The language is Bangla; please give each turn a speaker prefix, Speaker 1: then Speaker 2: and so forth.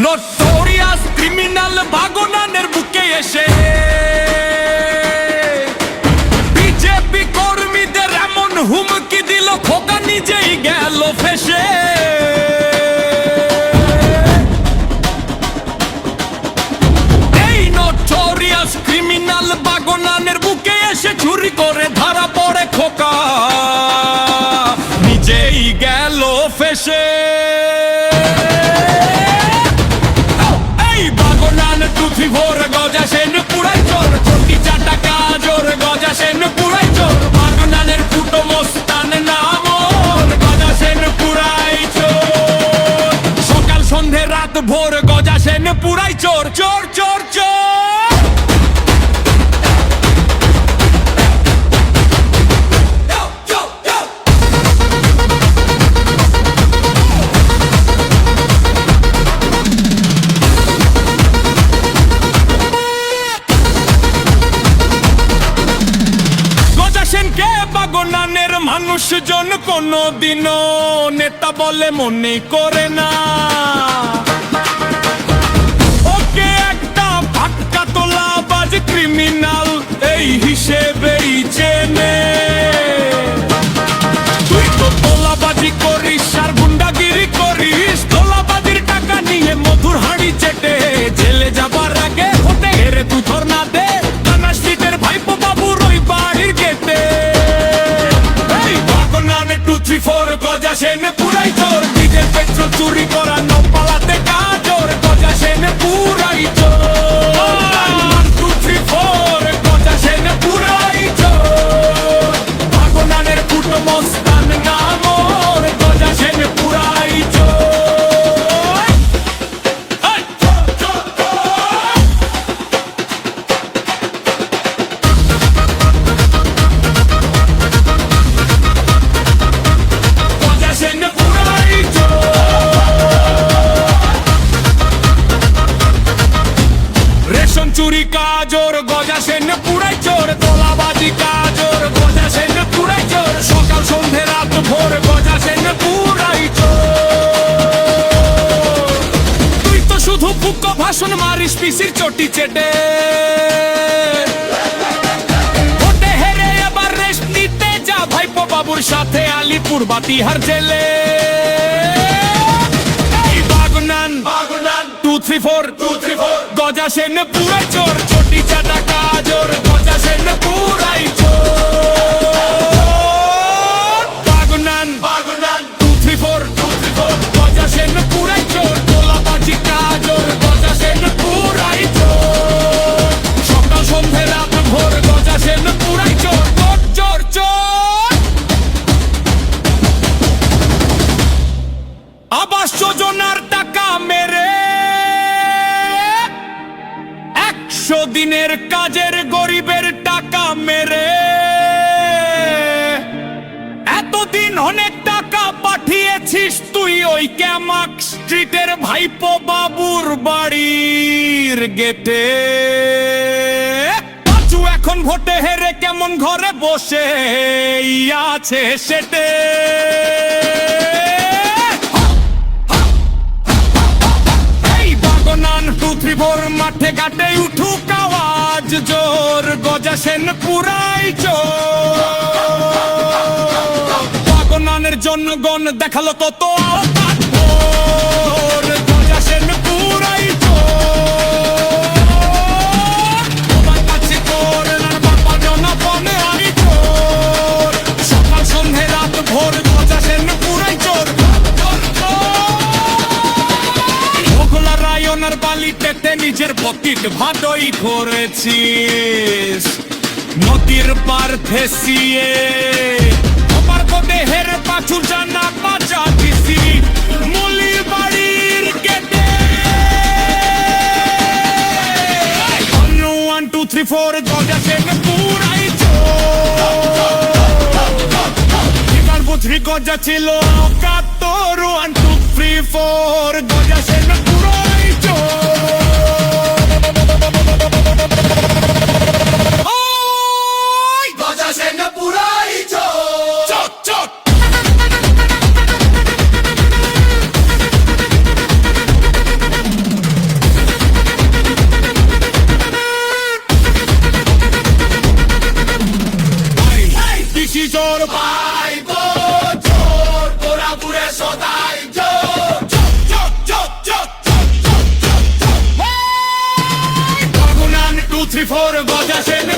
Speaker 1: নোটোরিয়াস ক্রিমিনাল ভাগনানের বুকে এসে বিজেপি কর্মীদের এমন হুমকি দিল, খোকা নিজেই গেল ফেসে। এই নোটোরিয়াস ক্রিমিনাল ভাগনানের বুকে এসে চুরি করে ধরা পড়ে খোকা, নিজেই গেল ফেসে। ভোর গজা সেন পুরাই চোর, চটি চাটা কাজোর গজা সেন পুরাই চোর, ভাগনানের ফুটো মস্তান নামর গজা সেন পুরাই চোর। সকাল সন্ধে রাত ভোর গজা সেন পুরাই চোর, চোর চোর চোর। ভাগনানের মানুষজন কোনদিনও নেতা বলে মনে করে না, ওকে একটা ফাটকা তোলা বাজ ক্রিমিনাল এই হিসেবেই চেনে। তুই তো তোলাবাজি করিস আর গুন্ডাগিরি করিস, তোলাবাজির টাকা নিয়ে মধুর হাঁড়ি চেটে জেলে যাবার আগে হতে হেরে তুই ধর্ণা দে কানাশিদের ভাইপো বাবুর ওই বাড়ির গেতে। 2, 3, 4 গজা সেন পুরাই চোর, ডিজেল পেট্রোল চুরি করা পালাতে কাজোর গজা সেন পুরাই চোর। 1, 2, 3, 4 গজা সেন পুরাই চোর, ভাগনানের ফুটো মস্তান নামর গজা সেন পুরাই চোর। চুরি কাজোর গজা সেন পুরাই চোর, তোলাবাজি কাজোর গজা সেন পুরাই চোর, সকাল সন্ধে রাত ভোর গজা সেন পুরাই চোর। তুই তো শুধু ফুক্কো ভাষণ মারিস পিসির চটি চেটে, ভোটে হেরে এবার রেস্ট নিতে যা ভাইপো বাবুর সাথে আলিপুর বাতিহার জেলে। এই ভাগনান 2, 3, 4 গজা সেন পুরাই চোর, চটি চাটা কাজোর গজা সেন পুরাই চোর। ভাগনান 2, 3, 4 গজা সেন পুরাই চোর, তোলাবাজি কাজোর গজা সেন পুরাই চোর, সকাল সন্ধে রাত ভোর গজা সেন পুরাই চোর, চোর চোর চোর। আবাস যোজনার টাকা মেরে 100 দিনের কাজের গরিবের টাকা মেরে এতদিন অনেক টাকা পাঠিয়েছিস তুই ওই ক্যামাক স্ট্রিটের ভাইপো বাবুর বাড়ির গেটে। পাঁচু এখন ভোটে হেরে কেমন ঘরে বসে আছে সেটে। ভাগনান 2, 3, 4 মাঠে ঘাটে উঠুক আওয়াজ জোর গজা সেন পুরাই চোর। ভাগনানের জনগণ দেখালো কত আওকাত ভোর গজা সেন পুরাই চোর। তোমার কাছে তোর বাবা জনপনে আমি চোর, সকাল সন্ধে রাত ভোর গজা সেন পুরাই চোর, চোর চোর। রায়নার বালিতে নিজের পকেট ভাটই করেছিস, নদীর পার ফেসিয়ে তোমার কোটে হেরে পাছু জানা বাজা দিছি মুলির বাড়ির গেটে। 1, 2, 3, 4 গজা সেন পুরাই চোর, গজা ছিল কাতর। 1, 2, 3, 4 গজা সেন পুরাই চোর, গজা সেন পুরাই চোর, চোর। দিছি জোর পাইব জোর তোরা বুড়ে সদাই জোর চক চক চক চক চক চক চক 1 2 3 4 গজা সেন